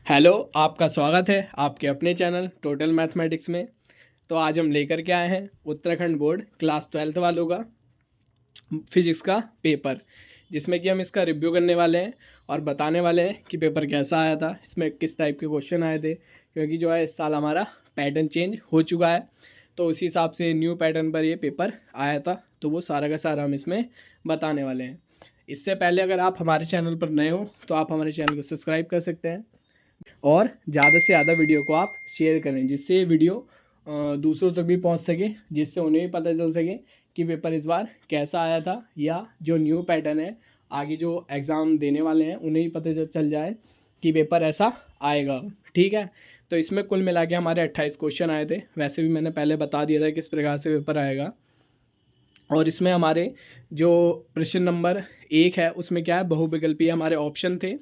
Hello, आपका स्वागत है आपके अपने चैनल टोटल मैथमेटिक्स में। तो आज हम लेकर के आए हैं उत्तराखंड बोर्ड क्लास 12th वालों का फिजिक्स का पेपर, जिसमें कि हम इसका रिव्यू करने वाले हैं और बताने वाले हैं कि पेपर कैसा आया था, इसमें किस टाइप के क्वेश्चन आए थे। क्योंकि जो है इस साल हमारा पैटर्न चेंज हो चुका है, तो उसी हिसाब से न्यू पैटर्न पर ये पेपर आया था, तो वो सारा का सारा हम इसमें बताने वाले हैं। इससे पहले अगर आप हमारे चैनल पर नए हो तो आप हमारे चैनल को सब्सक्राइब कर सकते हैं और ज़्यादा से ज़्यादा वीडियो को आप शेयर करें, जिससे ये वीडियो दूसरों तक भी पहुंच सके, जिससे उन्हें भी पता चल सके कि पेपर इस बार कैसा आया था, या जो न्यू पैटर्न है आगे जो एग्ज़ाम देने वाले हैं उन्हें भी पता चल जाए कि पेपर ऐसा आएगा। ठीक है, तो इसमें कुल मिला के हमारे 28 क्वेश्चन आए थे। वैसे भी मैंने पहले बता दिया था किस प्रकार से पेपर आएगा। और इसमें हमारे जो प्रश्न नंबर 1 है उसमें क्या है, बहुविकल्पीय हमारे ऑप्शन थे,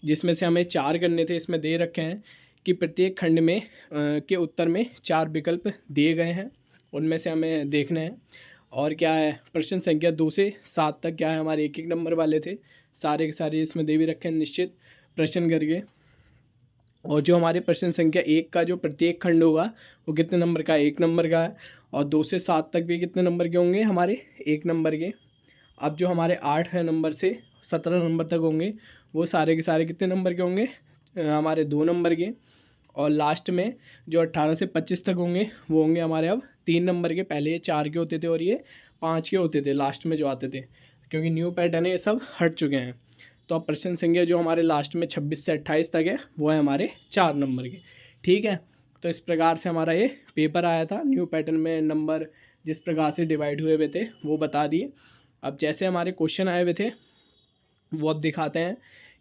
जिसमें से हमें 4 करने थे। इसमें दे रखे हैं कि प्रत्येक खंड में के उत्तर में 4 विकल्प दिए गए हैं, उनमें से हमें देखना है। और क्या है, प्रश्न संख्या 2 से 7 तक क्या है हमारे 1-1 नंबर वाले थे, सारे के सारे इसमें दे भी रखे हैं निश्चित प्रश्न करके। और जो हमारे प्रश्न संख्या 1 का जो प्रत्येक खंड होगा वो कितने नंबर का है, 1 नंबर का है। और 2 से 7 तक भी कितने नंबर के होंगे, हमारे 1 नंबर के। अब जो हमारे 8 है नंबर से 17 नंबर तक होंगे, वो सारे के सारे कितने नंबर के होंगे, हमारे 2 नंबर के। और लास्ट में जो 18 से 25 तक होंगे वो होंगे हमारे अब 3 नंबर के। पहले ये 4 के होते थे और ये 5 के होते थे लास्ट में जो आते थे, क्योंकि न्यू पैटर्न है, ये सब हट चुके हैं। तो अब प्रश्न संख्या जो हमारे लास्ट में 26 से 28 तक है वो है हमारे 4 नंबर के। ठीक है, तो इस प्रकार से हमारा ये पेपर आया था। न्यू पैटर्न में नंबर जिस प्रकार से डिवाइड हुए हुए थे वो बता दिए। अब जैसे हमारे क्वेश्चन आए हुए थे वो अब दिखाते हैं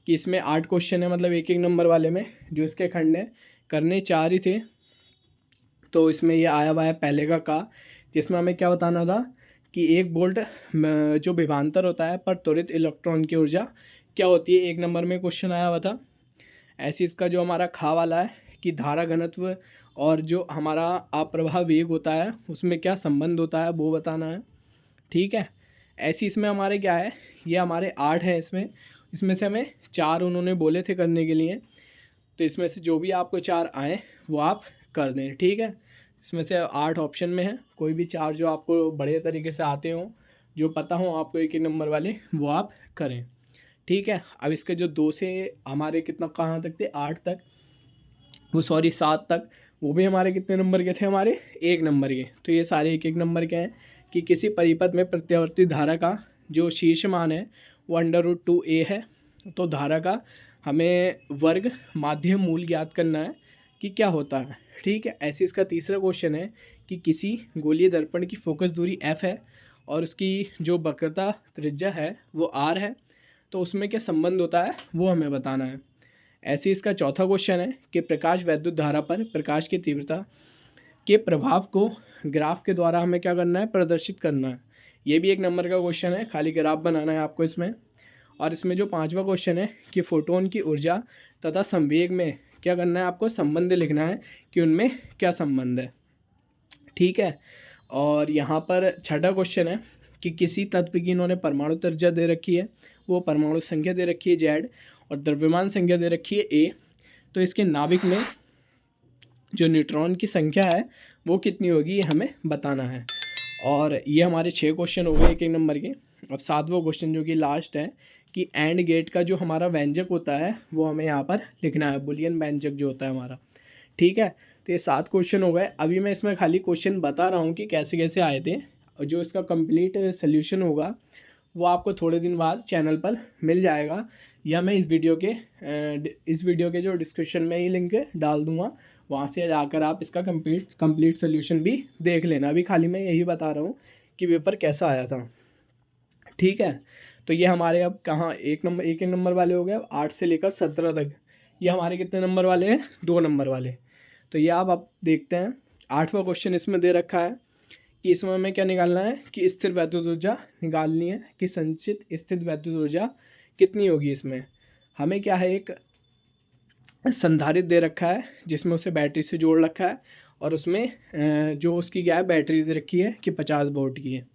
कि इसमें 8 क्वेश्चन है, मतलब 1-1 नंबर वाले में जो इसके खंड है, करने 4 ही थे। तो इसमें ये आया हुआ है पहले का, जिसमें हमें क्या बताना था कि 1 वोल्ट जो विभवांतर होता है पर त्वरित इलेक्ट्रॉन की ऊर्जा क्या होती है, 1 नंबर में क्वेश्चन आया हुआ था। ऐसे इसका जो हमारा खा वाला है कि धारा घनत्व और जो हमारा अप्रवाह वेग होता है उसमें क्या संबंध होता है वो बताना है। ठीक है, ऐसी इसमें हमारे क्या है, ये हमारे 8 हैं। इसमें इसमें से हमें 4 उन्होंने बोले थे करने के लिए, तो इसमें से जो भी आपको 4 आए वो आप कर दें। ठीक है, इसमें से 8 ऑप्शन में है, कोई भी 4 जो आपको बड़े तरीके से आते हों, जो पता हो आपको 1-1 नंबर वाले, वो आप करें। ठीक है, अब इसके जो 2 से हमारे कितना कहाँ तक थे, 8 तक, वो सॉरी 7 तक, वो भी हमारे कितने नंबर के थे, हमारे 1 नंबर के। तो ये सारे 1-1 नंबर के हैं कि किसी परिपथ में प्रत्यावर्ती धारा का जो शीर्ष मान है वो √2a है। तो धारा का हमें वर्ग माध्य मूल ज्ञात करना है कि क्या होता है। ठीक है, ऐसे इसका तीसरा क्वेश्चन है कि किसी गोलीय दर्पण की फोकस दूरी f है और उसकी जो वक्रता त्रिज्या है वो r है, तो उसमें क्या संबंध होता है वो हमें बताना है। ऐसे इसका चौथा क्वेश्चन है कि प्रकाश वैद्युत धारा पर प्रकाश की तीव्रता के प्रभाव को ग्राफ के द्वारा हमें क्या करना है, प्रदर्शित करना है। ये भी 1 नंबर का क्वेश्चन है, खाली ग्राफ बनाना है आपको इसमें। और इसमें जो 5वां क्वेश्चन है कि फोटोन की ऊर्जा तथा संवेग में क्या करना है, आपको संबंध लिखना है कि उनमें क्या संबंध है। ठीक है, और यहाँ पर 6वां क्वेश्चन है कि किसी तत्व की इन्होंने परमाणु त्रिज्या दे रखी है, वो परमाणु संख्या दे रखी है Z, और द्रव्यमान संख्या दे रखी है A। तो इसके नाभिक में जो न्यूट्रॉन की संख्या है वो कितनी होगी ये हमें बताना है। और ये हमारे 6 क्वेश्चन हो गए 1-1 नंबर के। अब 7वां क्वेश्चन जो कि लास्ट है कि एंड गेट का जो हमारा व्यंजक होता है वो हमें यहाँ पर लिखना है, बुलियन व्यंजक जो होता है हमारा। ठीक है, तो ये 7 क्वेश्चन हो गए। अभी मैं इसमें खाली क्वेश्चन बता रहा हूँ कि कैसे कैसे आए थे, और जो इसका कंप्लीट सोल्यूशन होगा वो आपको थोड़े दिन बाद चैनल पर मिल जाएगा, या मैं इस वीडियो के जो डिस्क्रिप्शन में ही लिंक डाल दूँगा, वहाँ से जाकर आप इसका कंप्लीट सोल्यूशन भी देख लेना। अभी खाली मैं यही बता रहा हूँ कि पेपर कैसा आया था। ठीक है, तो ये हमारे अब कहाँ 1 नंबर वाले हो गए। अब 8 से लेकर 17 तक ये हमारे कितने नंबर वाले हैं, 2 नंबर वाले। तो ये आप देखते हैं 8वां क्वेश्चन इसमें दे रखा है कि इसमें हमें क्या निकालना है कि स्थिर वैद्युत ऊर्जा निकालनी है कि संचित स्थिर वैद्युत ऊर्जा कितनी होगी। इसमें हमें क्या है, एक संधारित्र दे रखा है जिसमें उसे बैटरी से जोड़ रखा है, और उसमें जो उसकी क्या है बैटरी दे रखी है कि 50 वोल्ट की है।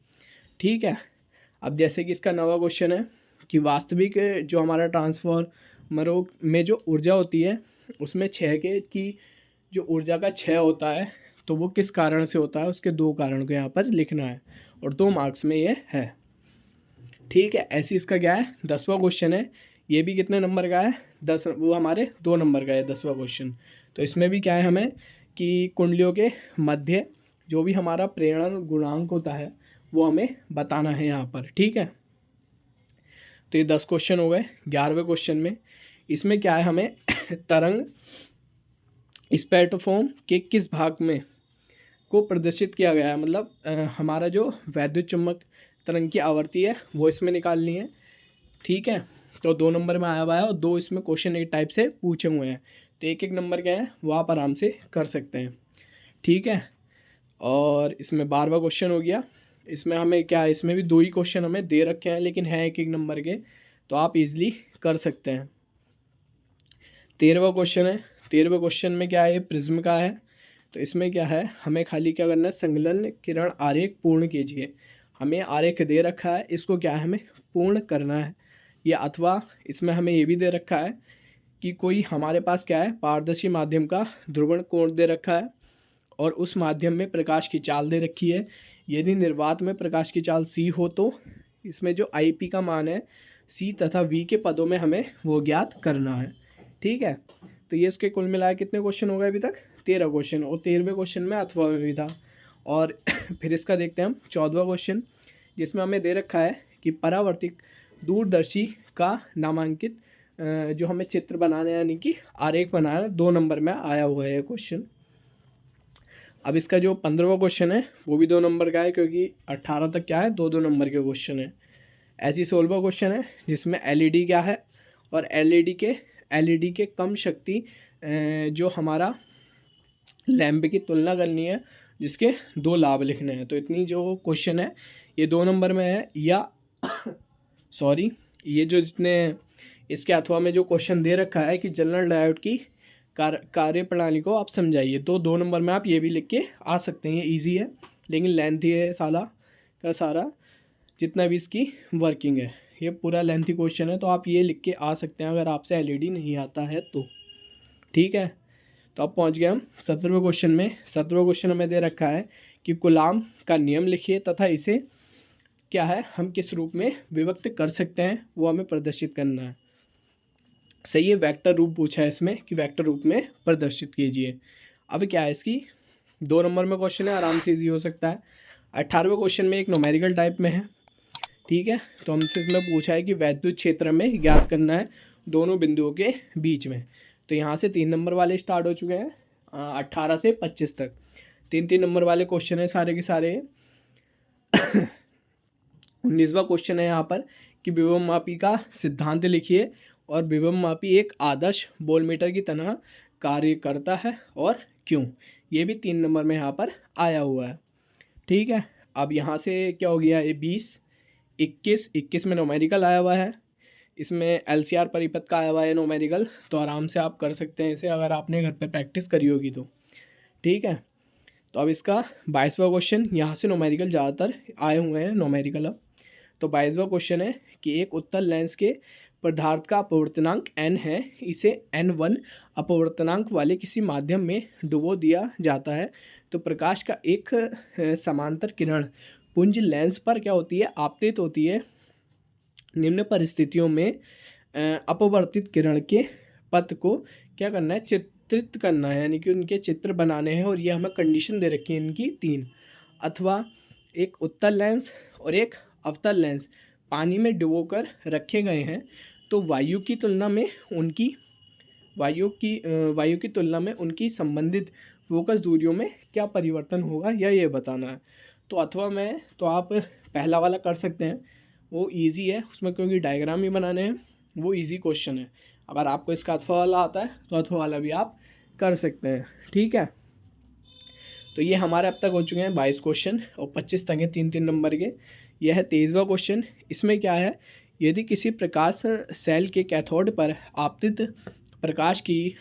ठीक है, अब जैसे कि इसका 9वां क्वेश्चन है कि वास्तविक जो हमारा ट्रांसफॉर्मरों में जो ऊर्जा होती है उसमें क्षय के की जो ऊर्जा का क्षय होता है तो वो किस कारण से होता है, उसके 2 कारण को यहाँ पर लिखना है और 2 मार्क्स में ये है। ठीक है, ऐसे इसका क्या है 10वां क्वेश्चन है। ये भी कितने नंबर का है 10, वो हमारे 2 नंबर का है 10वां क्वेश्चन। तो इसमें भी क्या है हमें कि कुंडलियों के मध्य जो भी हमारा प्रेरण गुणांक होता है वो हमें बताना है यहाँ पर। ठीक है, तो ये 10 क्वेश्चन हो गए। 11वें क्वेश्चन में इसमें क्या है हमें तरंग स्पेक्ट्रोफोम के किस भाग में को प्रदर्शित किया गया है, मतलब हमारा जो वैद्युत चुम्बक तरंग की आवृत्ति है वो इसमें निकालनी है। ठीक है, तो 2 नंबर में आया हुआ है और 2 इसमें क्वेश्चन एक टाइप से पूछे हुए हैं, तो एक नंबर के हैं वो आप आराम से कर सकते हैं। ठीक है, और इसमें 12वां क्वेश्चन हो गया। इसमें हमें क्या है, इसमें भी 2 ही क्वेश्चन हमें दे रखे हैं लेकिन हैं एक नंबर के, तो आप इजीली कर सकते हैं। 13वां क्वेश्चन है। 13वें क्वेश्चन में क्या है, ये प्रिज्म का है। तो इसमें क्या है, हमें खाली क्या करना है, संलग्न किरण आरेख पूर्ण कीजिए। हमें आरेख दे रखा है, इसको क्या है हमें पूर्ण करना है। या अथवा इसमें हमें ये भी दे रखा है कि कोई हमारे पास क्या है पारदर्शी माध्यम का ध्रुवण कोण दे रखा है और उस माध्यम में प्रकाश की चाल दे रखी है। यदि निर्वात में प्रकाश की चाल c हो तो इसमें जो IP का मान है c तथा v के पदों में हमें वो ज्ञात करना है। ठीक है, तो ये इसके कुल मिलाए कितने क्वेश्चन हो गए अभी तक, 13 क्वेश्चन, और 13वें क्वेश्चन में अथवा में भी था। और फिर इसका देखते हैं हम 14वां क्वेश्चन, जिसमें हमें दे रखा है कि परावर्तित दूरदर्शी का नामांकित जो हमें चित्र बनाना है यानी कि आरेख बनाना है, 2 नंबर में आया हुआ है क्वेश्चन। अब इसका जो 15वां क्वेश्चन है वो भी 2 नंबर का है, क्योंकि 18 तक क्या है 2-2 नंबर के क्वेश्चन है। ऐसी 16वां क्वेश्चन है जिसमें LED क्या है और LED के कम शक्ति जो हमारा लैंप की तुलना करनी है, जिसके 2 लाभ लिखने हैं। तो इतनी जो क्वेश्चन है ये 2 नंबर में है, या सॉरी ये जो जितने इसके अथवा में जो क्वेश्चन दे रखा है कि जनरल डायोड की कार्य प्रणाली को आप समझाइए, तो 2 नंबर में आप ये भी लिख के आ सकते हैं। ये ईजी है लेकिन लेंथी है साला का सारा, जितना भी इसकी वर्किंग है ये पूरा लेंथी क्वेश्चन है, तो आप ये लिख के आ सकते हैं अगर आपसे LED नहीं आता है तो। ठीक है, तो अब पहुंच गए हम 17वें क्वेश्चन में। 17वां क्वेश्चन हमें दे रखा है कि कूलाम का नियम लिखिए तथा इसे क्या है हम किस रूप में विभक्त कर सकते हैं वो हमें प्रदर्शित करना है। सही है, वेक्टर रूप पूछा है इसमें कि वेक्टर रूप में प्रदर्शित कीजिए। अब क्या है इसकी 2 नंबर में क्वेश्चन है, आराम से ईजी हो सकता है। 18वें क्वेश्चन में एक न्यूमेरिकल टाइप में है। ठीक है, तो हमसे इसमें पूछा है कि वैद्युत क्षेत्र में ज्ञात करना है दोनों बिंदुओं के बीच में। तो यहाँ से 3 नंबर वाले स्टार्ट हो चुके हैं 18 से 25 तक। 3-3 नंबर वाले क्वेश्चन है सारे के सारे। 19वां क्वेश्चन है यहाँ पर कि विभव मापी का सिद्धांत लिखिए और विभव मापी एक आदर्श वोल्टमीटर की तरह कार्य करता है और क्यों। ये भी 3 नंबर में यहाँ पर आया हुआ है। ठीक है, अब यहाँ से क्या हो गया, ये 20, 21 में न्यूमेरिकल आया हुआ है। इसमें LCR परिपथ का आया हुआ है न्यूमेरिकल, तो आराम से आप कर सकते हैं इसे अगर आपने घर पे प्रैक्टिस करी होगी तो। ठीक है, तो अब इसका 22वां क्वेश्चन, यहाँ से न्यूमेरिकल ज़्यादातर आए हुए हैं न्यूमेरिकल। अब तो 22वां क्वेश्चन है कि एक उत्तल लेंस के पदार्थ का अपवर्तनांक n है, इसे n1 अपवर्तनांक वाले किसी माध्यम में डुबो दिया जाता है तो प्रकाश का एक समांतर किरण पुंज लेंस पर क्या होती है आपतित होती है। निम्न परिस्थितियों में अपवर्तित किरण के पथ को क्या करना है, चित्रित करना है, यानी कि उनके चित्र बनाने हैं। और ये हमें कंडीशन दे रखी है इनकी 3, अथवा एक उत्तल लेंस और एक अवतल लेंस पानी में डुबोकर रखे गए हैं तो वायु की तुलना में उनकी संबंधित फोकस दूरियों में क्या परिवर्तन होगा या ये बताना है। तो अथवा में तो आप पहला वाला कर सकते हैं, वो इजी है उसमें क्योंकि डायग्राम ही बनाने हैं, वो इजी क्वेश्चन है। अगर आपको इसका अथवा वाला आता है तो अथवा वाला भी आप कर सकते हैं। ठीक है, तो ये हमारे अब तक हो चुके हैं 22 क्वेश्चन और 25 तक हैं 3-3 नंबर के। यह है 23वां क्वेश्चन। इसमें क्या है, यदि किसी प्रकाश सेल के कैथोड पर आपतित प्रकाश की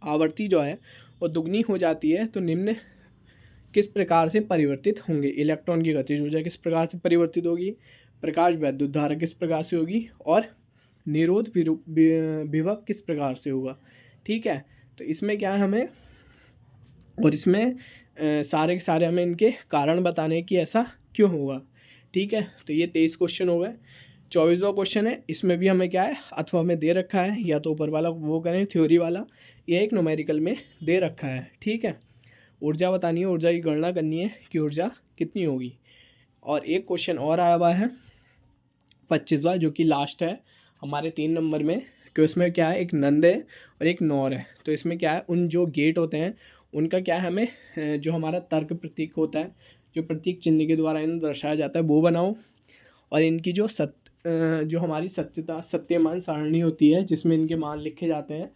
आवृत्ति जो है वो दुगनी हो जाती है तो निम्न किस प्रकार से परिवर्तित होंगे। इलेक्ट्रॉन की गतिज ऊर्जा किस प्रकार से परिवर्तित होगी, प्रकाश वैद्युत धारा किस प्रकार से होगी और निरोध विभव किस प्रकार से होगा। ठीक है, तो इसमें क्या है हमें, और इसमें सारे के सारे हमें इनके कारण बताने कि ऐसा क्यों होगा। ठीक है, तो ये 23 क्वेश्चन हो गए। 24वां क्वेश्चन है, इसमें भी हमें क्या है, अथवा में दे रखा है, या तो ऊपर वाला वो करें थ्योरी वाला, या एक न्यूमेरिकल में दे रखा है। ठीक है, ऊर्जा बतानी है, ऊर्जा की गणना करनी है कि ऊर्जा कितनी होगी। और एक क्वेश्चन और आया हुआ है 25वां, जो कि लास्ट है हमारे 3 नंबर में, कि उसमें क्या है, एक नंद है और एक नौर है। तो इसमें क्या है, उन जो गेट होते हैं उनका क्या है, हमें जो हमारा तर्क प्रतीक होता है, जो प्रतीक चिन्ह के द्वारा इन्हें दर्शाया जाता है, वो बनाओ। और इनकी जो हमारी सत्यमान सारणी होती है, जिसमें इनके मान लिखे जाते हैं,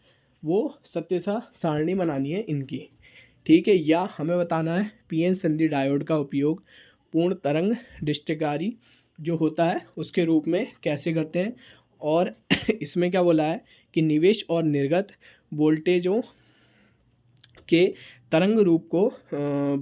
वो सारणी बनानी है इनकी। ठीक है, या हमें बताना है पीएन संधि डायोड का उपयोग पूर्ण तरंग डिस्टकारी जो होता है उसके रूप में कैसे करते हैं। और इसमें क्या बोला है कि निवेश और निर्गत वोल्टेजों के तरंग रूप को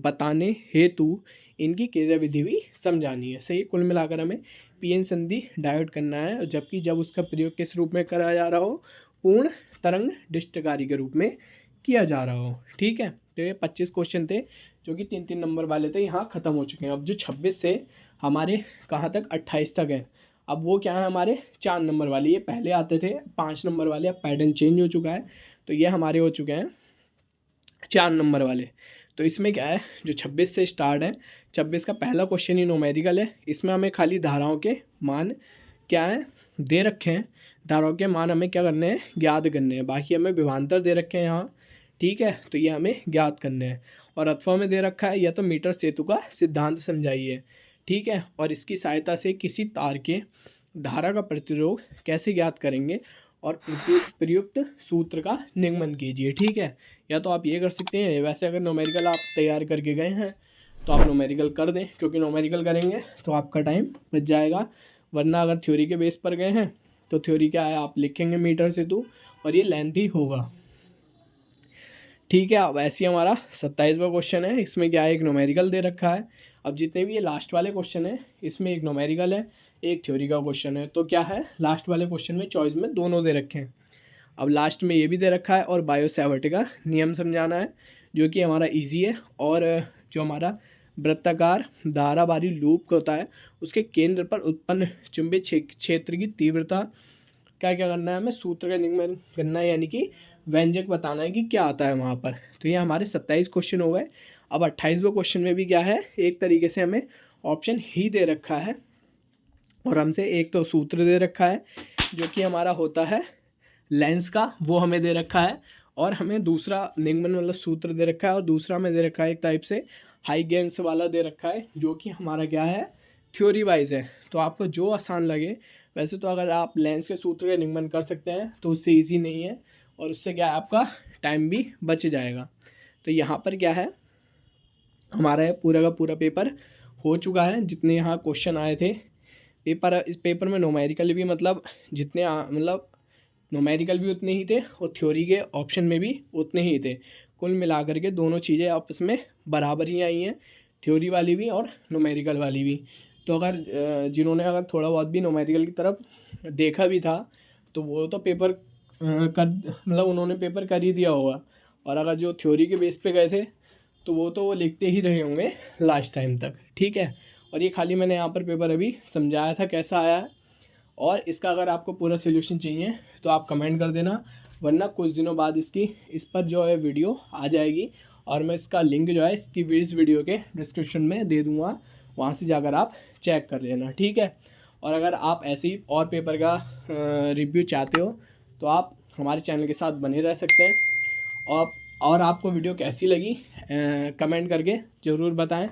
बताने हेतु इनकी क्रियाविधि भी समझानी है। सही, कुल मिलाकर हमें पीएन संधि डायोड करना है, जबकि जब उसका प्रयोग किस रूप में करा जा रहा हो, पूर्ण तरंग डिस्टकारी के रूप में किया जा रहा हो। ठीक है, तो ये 25 क्वेश्चन थे जो कि 3-3 नंबर वाले थे, यहाँ ख़त्म हो चुके हैं। अब जो 26 से हमारे कहाँ तक, 28 तक है। अब वो क्या है, हमारे 4 नंबर वाले, ये पहले आते थे 5 नंबर वाले, अब पैटर्न चेंज हो चुका है, तो ये हमारे हो चुके हैं 4 नंबर वाले। तो इसमें क्या है, जो 26 से स्टार्ट है, 26 का पहला क्वेश्चन ही न्यूमेरिकल है। इसमें हमें खाली धाराओं के मान क्या है दे रखे हैं, धाराओं के मान हमें क्या करने हैं, ज्ञात करने हैं। बाकी हमें विभवांतर दे रखे हैं यहाँ। ठीक है, तो ये हमें ज्ञात करने हैं। और अथवा में दे रखा है, या तो मीटर सेतु का सिद्धांत समझाइए। ठीक है, और इसकी सहायता से किसी तार के धारा का प्रतिरोध कैसे ज्ञात करेंगे, और प्रयुक्त सूत्र का निगमन कीजिए। ठीक है, या तो आप ये कर सकते हैं, वैसे अगर न्यूमेरिकल आप तैयार करके गए हैं तो आप न्यूमेरिकल कर दें, क्योंकि न्यूमेरिकल करेंगे तो आपका टाइम बच जाएगा। वरना अगर थ्योरी के बेस पर गए हैं तो थ्योरी क्या है, आप लिखेंगे मीटर सेतु, और ये लेंथी होगा। ठीक है, अब ऐसे ही हमारा 27वां क्वेश्चन है, इसमें क्या है, एक न्यूमेरिकल दे रखा है। अब जितने भी ये लास्ट वाले क्वेश्चन है, इसमें एक न्यूमेरिकल है, एक थ्योरी का क्वेश्चन है। तो क्या है, लास्ट वाले क्वेश्चन में चॉइस में दोनों दे रखे हैं। अब लास्ट में ये भी दे रखा है, और बायो-सैवर्ट का नियम समझाना है, जो कि हमारा ईजी है। और जो हमारा वृत्ताकार धारावाही लूप होता है, उसके केंद्र पर उत्पन्न चुंबकीय क्षेत्र की तीव्रता क्या करना है, हमें सूत्र का निगमन करना है, यानी कि व्यंजक बताना है कि क्या आता है वहाँ पर। तो ये हमारे 27 क्वेश्चन हो गए। अब 28वें क्वेश्चन में भी क्या है, एक तरीके से हमें ऑप्शन ही दे रखा है, और हमसे एक तो सूत्र दे रखा है जो कि हमारा होता है लेंस का, वो हमें दे रखा है। और हमें दूसरा निगमन मतलब सूत्र दे रखा है, और दूसरा में दे रखा है एक टाइप से हाइगेंस वाला दे रखा है, जो कि हमारा क्या है, थ्योरी वाइज है। तो आपको जो आसान लगे, वैसे तो अगर आप लेंस के सूत्र का निगमन कर सकते हैं तो उससे ईजी नहीं है, और उससे क्या है, आपका टाइम भी बच जाएगा। तो यहाँ पर क्या है, हमारा पूरा का पूरा पेपर हो चुका है। जितने यहाँ क्वेश्चन आए थे इस पेपर में न्यूमेरिकल भी मतलब न्यूमेरिकल भी उतने ही थे, और थ्योरी के ऑप्शन में भी उतने ही थे। कुल मिलाकर के दोनों चीज़ें आपस में बराबर ही आई हैं, थ्योरी वाली भी और न्यूमेरिकल वाली भी। तो अगर जिन्होंने अगर थोड़ा बहुत भी न्यूमेरिकल की तरफ देखा भी था, तो वो तो पेपर उन्होंने पेपर कर ही दिया होगा। और अगर जो थ्योरी के बेस पे गए थे, तो वो लिखते ही रहे होंगे लास्ट टाइम तक। ठीक है, और ये खाली मैंने यहाँ पर पेपर अभी समझाया था कैसा आया है। और इसका अगर आपको पूरा सोल्यूशन चाहिए तो आप कमेंट कर देना, वरना कुछ दिनों बाद इस पर जो है वीडियो आ जाएगी, और मैं इसका लिंक जो है इस वीडियो के डिस्क्रिप्शन में दे दूँगा, वहाँ से जाकर आप चेक कर लेना। ठीक है, और अगर आप ऐसे ही और पेपर का रिव्यू चाहते हो तो आप हमारे चैनल के साथ बने रह सकते हैं। और आपको वीडियो कैसी लगी कमेंट करके ज़रूर बताएं,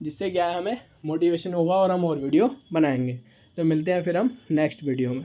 जिससे क्या है, हमें मोटिवेशन होगा और हम और वीडियो बनाएंगे। तो मिलते हैं फिर हम नेक्स्ट वीडियो में।